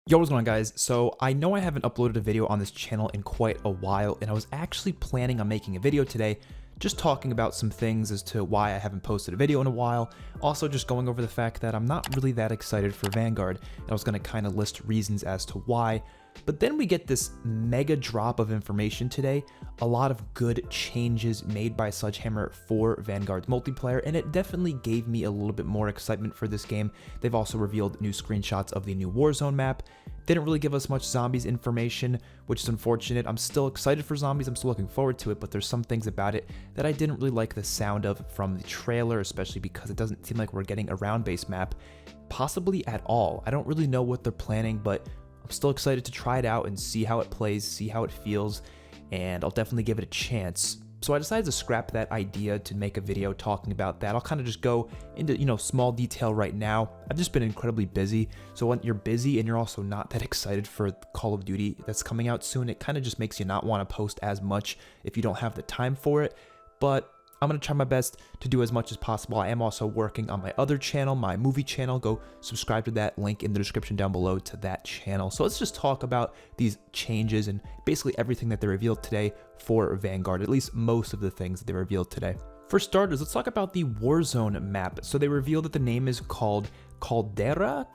Yo, what's going on, guys? So I know I haven't uploaded a video on this channel in quite a while, and I was actually planning on making a video today just talking about some things as to why I haven't posted a video in a while. Also just going over the fact that I'm not really that excited for Vanguard, and I was going to kind of list reasons as to why. But then we get this mega drop of information today, a lot of good changes made by Sledgehammer for Vanguard's multiplayer, and it definitely gave me a little bit more excitement for this game. They've also revealed new screenshots of the new Warzone map. Didn't really give us much zombies information, which is unfortunate. I'm still excited for zombies, I'm still looking forward to it, but there's some things about it that I didn't really like the sound of from the trailer, especially because it doesn't seem like we're getting a round-based map, possibly at all. I don't really know what they're planning, but I'm still excited to try it out and see how it plays, see how it feels, and I'll definitely give it a chance. So I decided to scrap that idea to make a video talking about that. I'll kind of just go into, small detail right now. I've just been incredibly busy. So when you're busy and you're also not that excited for Call of Duty that's coming out soon, it kind of just makes you not want to post as much if you don't have the time for it. But I'm going to try my best to do as much as possible. I am also working on my other channel, my movie channel. Go subscribe to that, link in the description down below to that channel. So let's just talk about these changes and basically everything that they revealed today for Vanguard, at least most of the things that they revealed today. For starters, let's talk about the Warzone map. So they revealed that the name is called Caldera,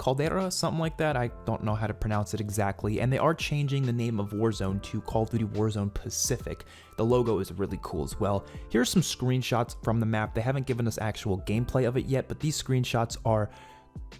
something like that. I don't know how to pronounce it exactly. And they are changing the name of Warzone to Call of Duty Warzone Pacific. The logo is really cool as well. Here are some screenshots from the map. They haven't given us actual gameplay of it yet, but these screenshots are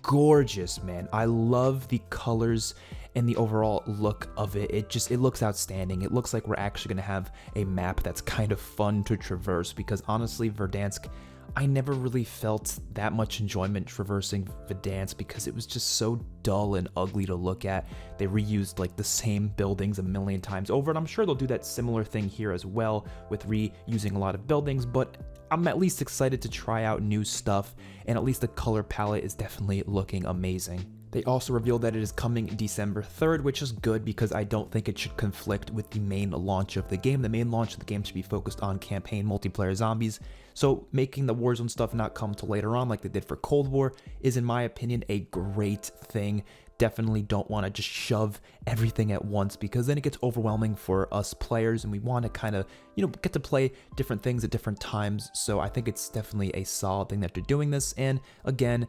gorgeous, man. I love the colors and the overall look of it. It looks outstanding. It looks like we're actually going to have a map that's kind of fun to traverse, because honestly, Verdansk, I never really felt that much enjoyment traversing Verdansk because it was just so dull and ugly to look at. They reused like the same buildings a million times over, and I'm sure they'll do that similar thing here as well with reusing a lot of buildings, but I'm at least excited to try out new stuff, and at least the color palette is definitely looking amazing. They also revealed that it is coming December 3rd, which is good because I don't think it should conflict with the main launch of the game. The main launch of the game should be focused on campaign multiplayer zombies, so making the Warzone stuff not come till later on like they did for Cold War is, in my opinion, a great thing. Definitely don't want to just shove everything at once, because then it gets overwhelming for us players, and we want to kind of, get to play different things at different times. So I think it's definitely a solid thing that they're doing this, and again,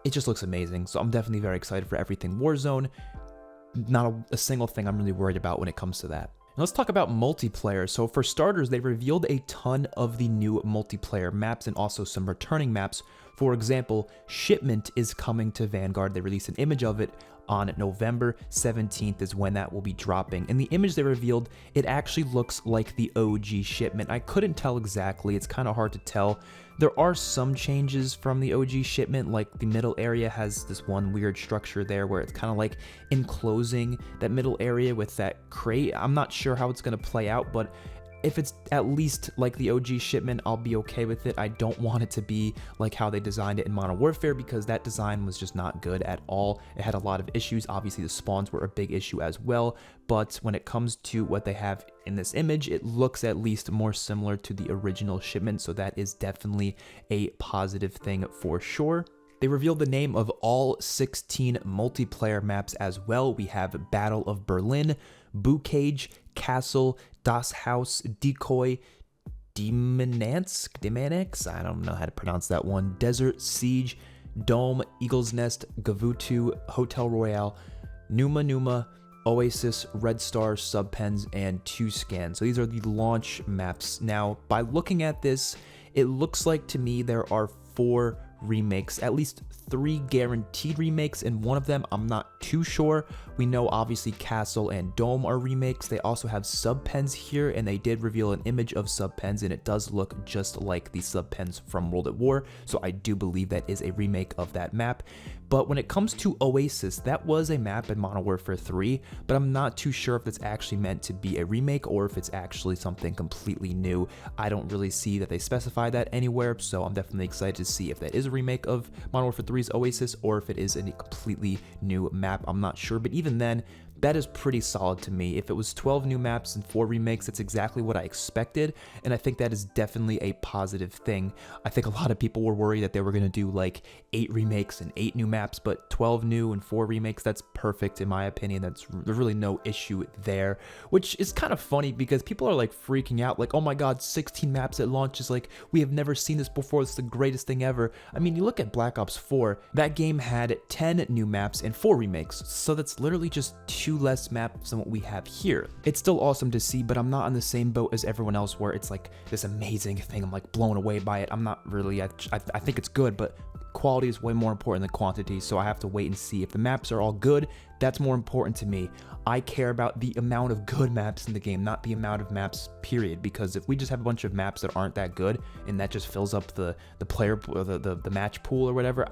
it just looks amazing. So I'm definitely very excited for everything Warzone. Not a single thing I'm really worried about when it comes to that. Now let's talk about multiplayer. So for starters, they revealed a ton of the new multiplayer maps and also some returning maps. For example, Shipment is coming to Vanguard. They released an image of it on November 17th is when that will be dropping. In the image they revealed, it actually looks like the OG Shipment. I couldn't tell exactly. It's kind of hard to tell. There are some changes from the OG Shipment, like the middle area has this one weird structure there where it's kind of like enclosing that middle area with that crate. I'm not sure how it's going to play out, but if it's at least like the OG Shipment, I'll be okay with it. I don't want it to be like how they designed it in Modern Warfare, because that design was just not good at all. It had a lot of issues. Obviously, the spawns were a big issue as well, but when it comes to what they have in this image, it looks at least more similar to the original Shipment, so that is definitely a positive thing for sure. They revealed the name of all 16 multiplayer maps as well. We have Battle of Berlin, Bookage, Castle, Das Haus, Decoy, Demanix, I don't know how to pronounce that one, Desert Siege, Dome, Eagle's Nest, Gavutu, Hotel Royale, Numa, Oasis, Red Star, Subpens, and Tuscan. So these are the launch maps. Now, by looking at this, it looks like to me there are 4 remakes, at least 3 guaranteed remakes, and one of them I'm not too sure. We know obviously Castle and Dome are remakes. They also have Subpens here, and they did reveal an image of Subpens, and it does look just like the Subpens from World at War, so I do believe that is a remake of that map. But when it comes to Oasis, that was a map in Modern Warfare 3, but I'm not too sure if it's actually meant to be a remake or if it's actually something completely new. I don't really see that they specify that anywhere, so I'm definitely excited to see if that is a remake of Modern Warfare 3's Oasis or if it is a completely new map. I'm not sure, but even then, that is pretty solid to me. If it was 12 new maps and 4 remakes, that's exactly what I expected, and I think that is definitely a positive thing. I think a lot of people were worried that they were going to do like 8 remakes and 8 new maps, but 12 new and 4 remakes, that's perfect in my opinion. There's really no issue there, which is kind of funny because people are like freaking out, like, oh my god, 16 maps at launch is like, we have never seen this before, it's the greatest thing ever. I mean, you look at Black Ops 4, that game had 10 new maps and 4 remakes, so that's literally just 2 less maps than what we have here. It's still awesome to see, but I'm not on the same boat as everyone else where it's like this amazing thing. I'm like blown away by it. I'm not really. I think it's good, but quality is way more important than quantity, so I have to wait and see. If the maps are all good, that's more important to me. I care about the amount of good maps in the game, not the amount of maps, period. Because if we just have a bunch of maps that aren't that good and that just fills up the player pool, or the match pool or whatever,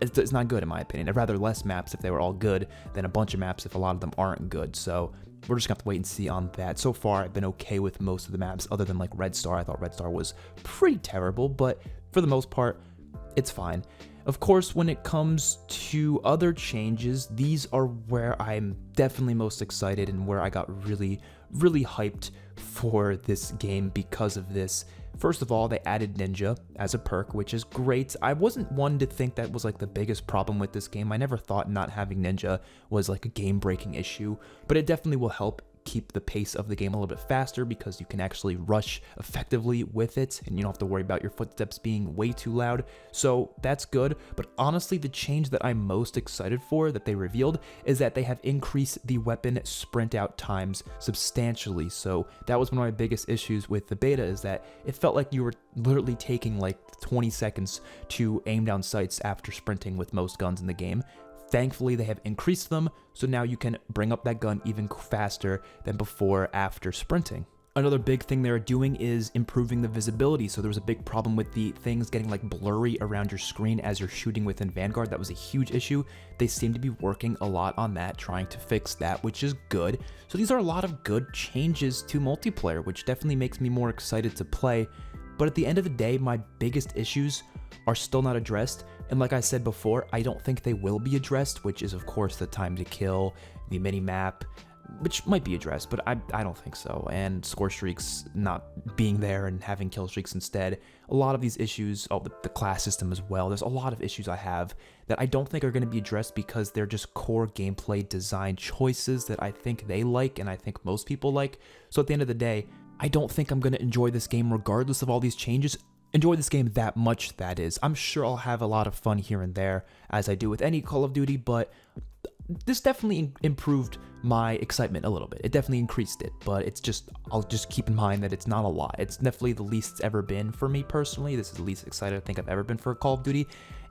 it's not good in my opinion. I'd rather less maps if they were all good than a bunch of maps if a lot of them aren't good. So we're just gonna have to wait and see on that. So far, I've been okay with most of the maps, other than like Red Star. I thought Red Star was pretty terrible, but for the most part, it's fine. Of course, when it comes to other changes, these are where I'm definitely most excited and where I got really, really hyped for this game because of this. First of all, they added Ninja as a perk, which is great. I wasn't one to think that was like the biggest problem with this game. I never thought not having Ninja was like a game-breaking issue, but it definitely will help keep the pace of the game a little bit faster because you can actually rush effectively with it and you don't have to worry about your footsteps being way too loud. So that's good. But honestly, the change that I'm most excited for that they revealed is that they have increased the weapon sprint out times substantially. So that was one of my biggest issues with the beta, is that it felt like you were literally taking like 20 seconds to aim down sights after sprinting with most guns in the game. Thankfully, they have increased them, so now you can bring up that gun even faster than before after sprinting. Another big thing they're doing is improving the visibility. So there was a big problem with the things getting like blurry around your screen as you're shooting within Vanguard. That was a huge issue. They seem to be working a lot on that, trying to fix that, which is good. So these are a lot of good changes to multiplayer, which definitely makes me more excited to play. But at the end of the day, my biggest issues are still not addressed. And like I said before, I don't think they will be addressed, which is of course the time to kill, the mini map, which might be addressed, but I don't think so. And score streaks not being there and having kill streaks instead. A lot of these issues, the class system as well, there's a lot of issues I have that I don't think are going to be addressed because they're just core gameplay design choices that I think they like and I think most people like. So at the end of the day, I don't think I'm going to enjoy this game regardless of all these changes. Enjoy this game that much, that is. I'm sure I'll have a lot of fun here and there, as I do with any Call of Duty, but this definitely improved my excitement a little bit. It definitely increased it, but it's just, I'll just keep in mind that it's not a lot. It's definitely the least it's ever been for me personally. This is the least excited I think I've ever been for a Call of Duty.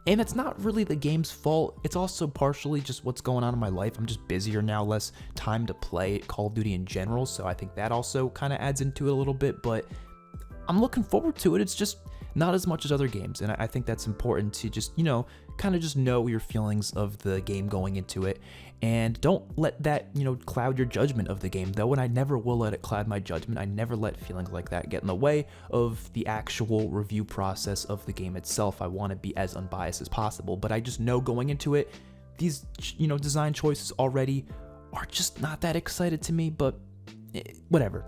And it's not really the game's fault. It's also partially just what's going on in my life. I'm just busier now, less time to play Call of Duty in general. So I think that also kind of adds into it a little bit, but I'm looking forward to it. It's just not as much as other games. And I think that's important to just, you know, kind of just know your feelings of the game going into it. And don't let that, you know, cloud your judgment of the game, though. And I never will let it cloud my judgment. I never let feelings like that get in the way of the actual review process of the game itself. I want to be as unbiased as possible, but I just know going into it, these, you know, design choices already are just not that excited to me, but whatever.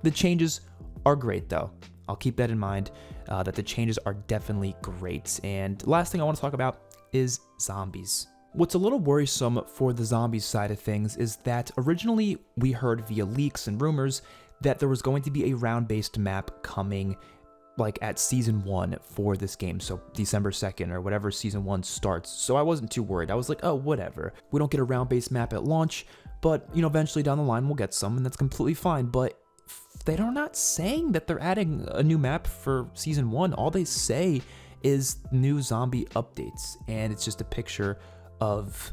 The changes are great, though. I'll keep that in mind, that the changes are definitely great. And last thing I want to talk about is zombies. What's a little worrisome for the zombies side of things is that originally we heard via leaks and rumors that there was going to be a round-based map coming like at season 1 for this game, so December 2nd or whatever season 1 starts. So I wasn't too worried. I was like, oh, whatever. We don't get a round-based map at launch, but you know, eventually down the line we'll get some, and that's completely fine. But they're not saying that they're adding a new map for season 1. All they say is new zombie updates, and it's just a picture of,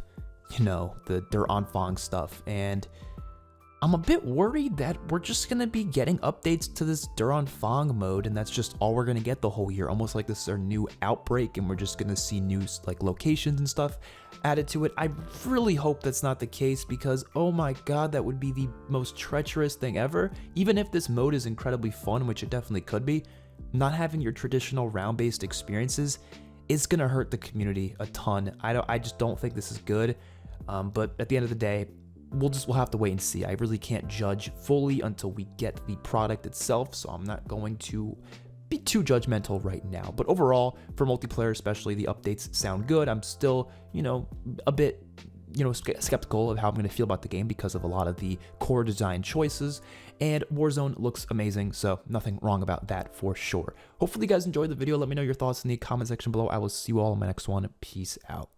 you know, the Der Anfang stuff. And I'm a bit worried that we're just gonna be getting updates to this Der Anfang mode, and that's just all we're gonna get the whole year, almost like this is our new outbreak and we're just gonna see new like locations and stuff added to it. I really hope that's not the case, because oh my god, that would be the most treacherous thing ever. Even if this mode is incredibly fun, which it definitely could be, not having your traditional round-based experiences is gonna hurt the community a ton. I just don't think this is good. But at the end of the day, we'll have to wait and see. I really can't judge fully until we get the product itself, so I'm not going to be too judgmental right now. But overall, for multiplayer especially, the updates sound good. I'm still, a bit, skeptical of how I'm going to feel about the game because of a lot of the core design choices, and Warzone looks amazing, so nothing wrong about that for sure. Hopefully you guys enjoyed the video. Let me know your thoughts in the comment section below. I will see you all in my next one. Peace out.